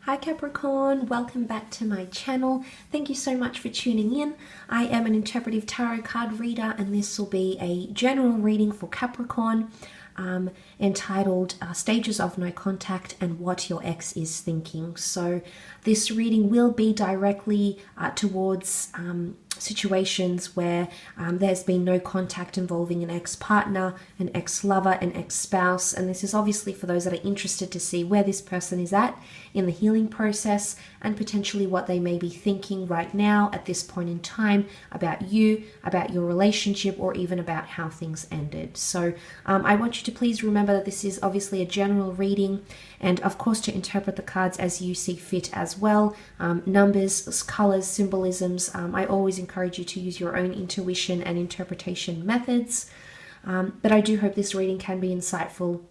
Hi Capricorn, welcome back to my channel. Thank you so much for tuning in. I am an interpretive tarot card reader and this will be a general reading for Capricorn entitled Stages of No Contact and What Your Ex is Thinking. So this reading will be directly towards situations where there's been no contact involving an ex-partner, an ex-lover, an ex-spouse, and this is obviously for those that are interested to see where this person is at in the healing process and potentially what they may be thinking right now at this point in time about you, about your relationship, or even about how things ended. So I want you to please remember that this is obviously a general reading, and of course to interpret the cards as you see fit as well. Numbers, colors, symbolisms, I always encourage you to use your own intuition and interpretation methods. But I do hope this reading can be insightful.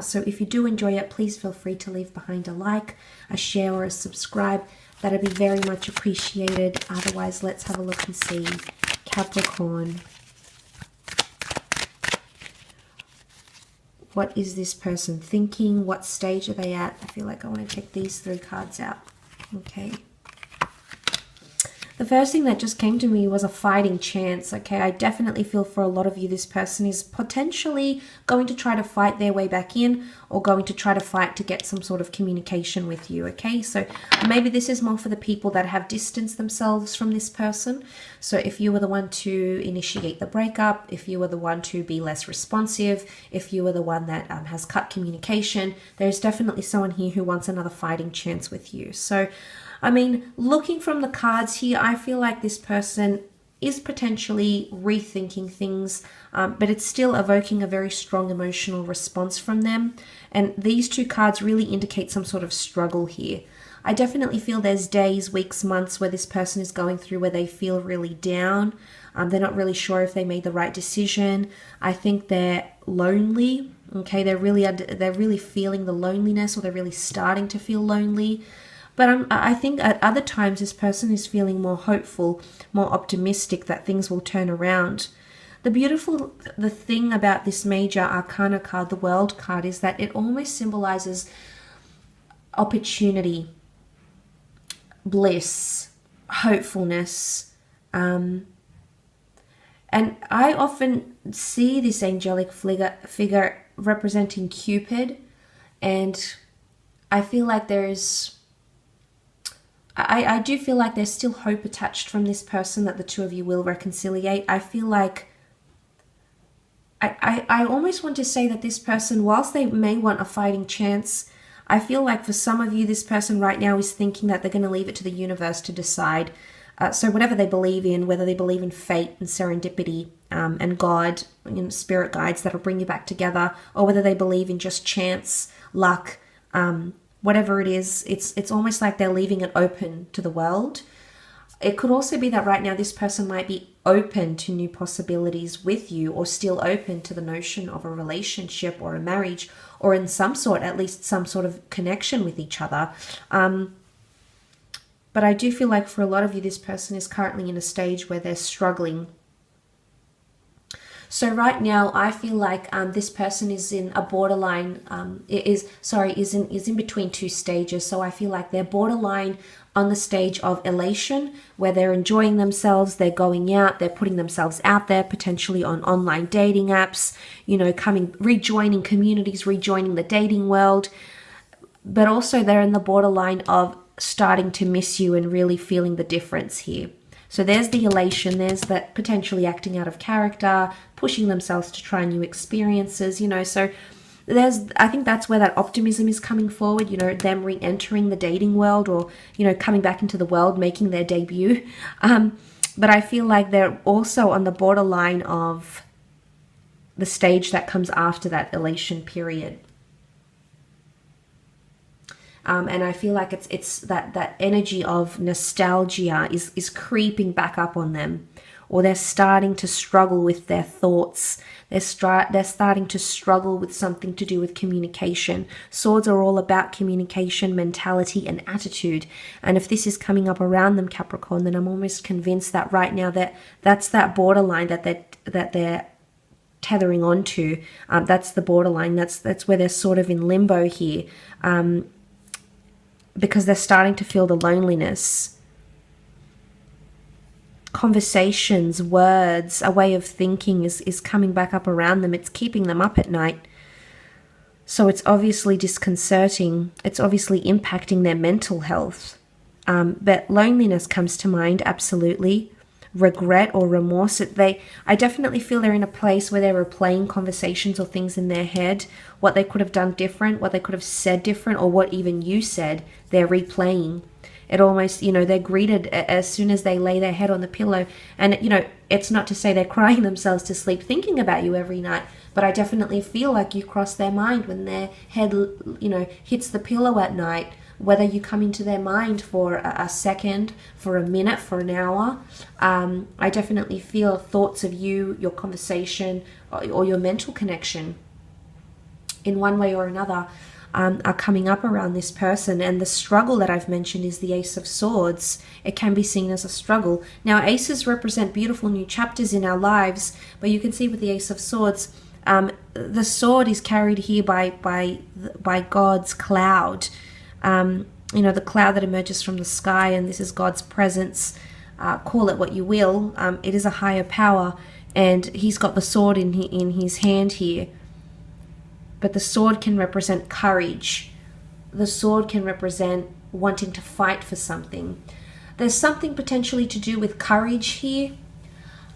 So if you do enjoy it, please feel free to leave behind a like, a share, or a subscribe. That'd be very much appreciated. Otherwise, let's have a look and see. Capricorn. What is this person thinking? What stage are they at? I feel like I want to check these three cards out. Okay. The first thing that just came to me was a fighting chance. Okay, I definitely feel for a lot of you this person is potentially going to try to fight their way back in or going to try to fight to get some sort of communication with you. Okay, so maybe this is more for the people that have distanced themselves from this person. So if you were the one to initiate the breakup, if you were the one to be less responsive, if you were the one that has cut communication, there's definitely someone here who wants another fighting chance with you. So I mean, looking from the cards here, I feel like this person is potentially rethinking things, but it's still evoking a very strong emotional response from them. And these two cards really indicate some sort of struggle here. I definitely feel there's days, weeks, months where this person is going through where they feel really down. They're not really sure if they made the right decision. I think they're lonely. Okay, they're really feeling the loneliness, or they're really starting to feel lonely. But I think at other times this person is feeling more hopeful, more optimistic that things will turn around. The thing about this major arcana card, the World card, is that it almost symbolizes opportunity, bliss, hopefulness. And I often see this angelic figure representing Cupid, and I feel like I do feel like there's still hope attached from this person that the two of you will reconciliate. I feel like I almost want to say that this person, whilst they may want a fighting chance, I feel like for some of you, this person right now is thinking that they're going to leave it to the universe to decide. So whatever they believe in, whether they believe in fate and serendipity and God, spirit guides that'll bring you back together, or whether they believe in just chance, luck, whatever it is, it's almost like they're leaving it open to the world. It could also be that right now this person might be open to new possibilities with you, or still open to the notion of a relationship or a marriage, or in some sort, at least some sort of connection with each other. But I do feel like for a lot of you, this person is currently in a stage where they're struggling. So right now, I feel like this person is in a borderline, is in between two stages. So I feel like they're borderline on the stage of elation, where they're enjoying themselves, they're going out, they're putting themselves out there, potentially on online dating apps, rejoining communities, rejoining the dating world. But also they're in the borderline of starting to miss you and really feeling the difference here. So there's the elation, there's that potentially acting out of character, pushing themselves to try new experiences, so I think that's where that optimism is coming forward, them re-entering the dating world, or, coming back into the world, making their debut. But I feel like they're also on the borderline of the stage that comes after that elation period. And I feel like it's that energy of nostalgia is creeping back up on them, or they're starting to struggle with their thoughts. They're starting to struggle with something to do with communication. Swords are all about communication, mentality, and attitude. And if this is coming up around them, Capricorn, then I'm almost convinced that right now that's that borderline that they're tethering onto. That's the borderline. That's where they're sort of in limbo here. because they're starting to feel the loneliness. Conversations, words, a way of thinking is coming back up around them. It's keeping them up at night. So it's obviously disconcerting. It's obviously impacting their mental health. But loneliness comes to mind, absolutely. Regret or remorse. I definitely feel they're in a place where they're replaying conversations or things in their head, what they could have done different, what they could have said different, or what even you said, they're replaying. It almost, they're greeted as soon as they lay their head on the pillow. And, it's not to say they're crying themselves to sleep thinking about you every night, but I definitely feel like you cross their mind when their head, hits the pillow at night, whether you come into their mind for a second, for a minute, for an hour. I definitely feel thoughts of you, your conversation, or your mental connection in one way or another are coming up around this person. And the struggle that I've mentioned is the Ace of Swords. It can be seen as a struggle. Now, aces represent beautiful new chapters in our lives, but you can see with the Ace of Swords, the sword is carried here by God's cloud. The cloud that emerges from the sky, and this is God's presence. Call it what you will. It is a higher power, and he's got the sword in his hand here. But the sword can represent courage. The sword can represent wanting to fight for something. There's something potentially to do with courage here.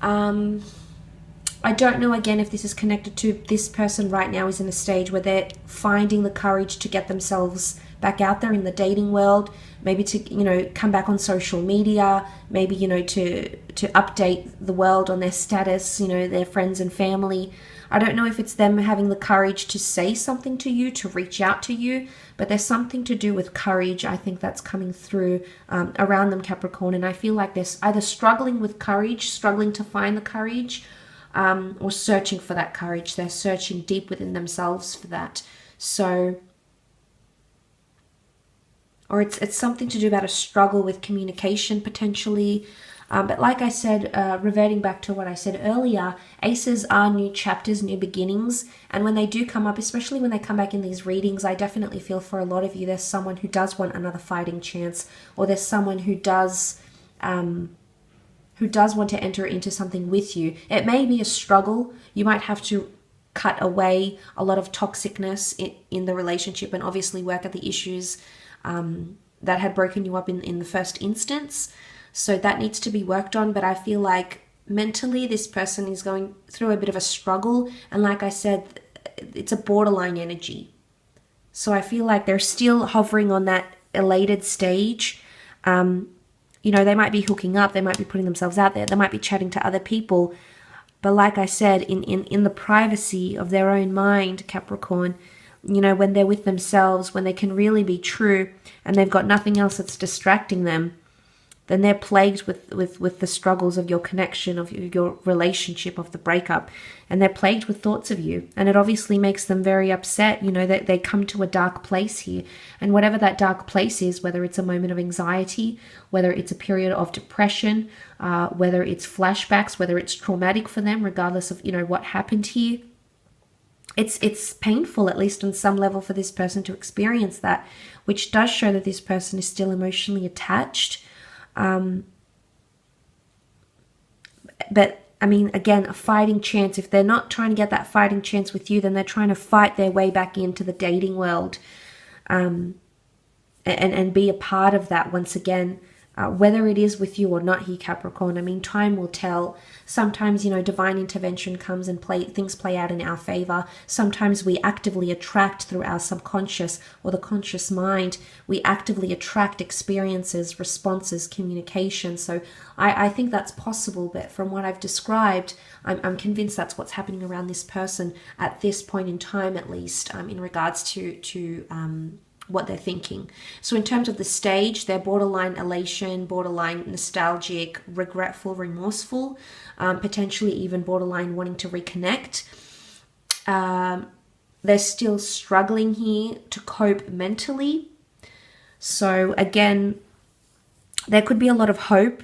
I don't know, again, if this is connected to this person right now is in a stage where they're finding the courage to get themselves back out there in the dating world, maybe to, come back on social media, maybe, to update the world on their status, their friends and family. I don't know if it's them having the courage to say something to you, to reach out to you, but there's something to do with courage. I think that's coming through around them, Capricorn. And I feel like they're either struggling with courage, struggling to find the courage, or searching for that courage. They're searching deep within themselves for that. So, or it's something to do about a struggle with communication potentially. But like I said, reverting back to what I said earlier, aces are new chapters, new beginnings. And when they do come up, especially when they come back in these readings, I definitely feel for a lot of you, there's someone who does want another fighting chance, or there's someone who does want to enter into something with you. It may be a struggle. You might have to cut away a lot of toxicness in the relationship, and obviously work at the issues that had broken you up in the first instance. So that needs to be worked on. But I feel like mentally this person is going through a bit of a struggle. And like I said, it's a borderline energy. So I feel like they're still hovering on that elated stage. They might be hooking up. They might be putting themselves out there. They might be chatting to other people. But like I said, in the privacy of their own mind, Capricorn, when they're with themselves, when they can really be true and they've got nothing else that's distracting them, then they're plagued with the struggles of your connection, of your relationship, of the breakup, and they're plagued with thoughts of you. And it obviously makes them very upset, that they come to a dark place here. And whatever that dark place is, whether it's a moment of anxiety, whether it's a period of depression, whether it's flashbacks, whether it's traumatic for them, regardless of, what happened here, it's painful, at least on some level, for this person to experience that, which does show that this person is still emotionally attached. But I mean, again, a fighting chance. If they're not trying to get that fighting chance with you, then they're trying to fight their way back into the dating world, and be a part of that once again. Whether it is with you or not here, Capricorn, I mean, time will tell. Sometimes, divine intervention comes and things play out in our favor. Sometimes we actively attract through our subconscious or the conscious mind. We actively attract experiences, responses, communication. So I think that's possible. But from what I've described, I'm convinced that's what's happening around this person at this point in time, at least, in regards to what they're thinking. So in terms of the stage, they're borderline elation, borderline nostalgic, regretful, remorseful, potentially even borderline wanting to reconnect. They're still struggling here to cope mentally. So again, there could be a lot of hope,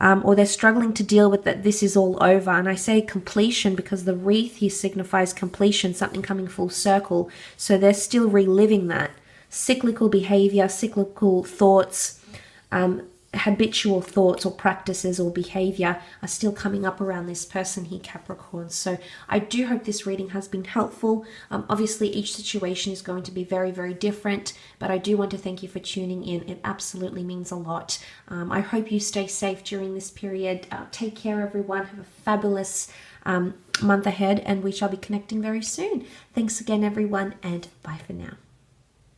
or they're struggling to deal with that this is all over. And I say completion because the wreath here signifies completion, something coming full circle. So they're still reliving that. cyclical behavior, cyclical thoughts, habitual thoughts or practices or behavior are still coming up around this person here, Capricorn. So I do hope this reading has been helpful. Obviously, each situation is going to be very, very different, but I do want to thank you for tuning in. It absolutely means a lot. I hope you stay safe during this period. Take care, everyone. Have a fabulous month ahead, and we shall be connecting very soon. Thanks again, everyone, and bye for now.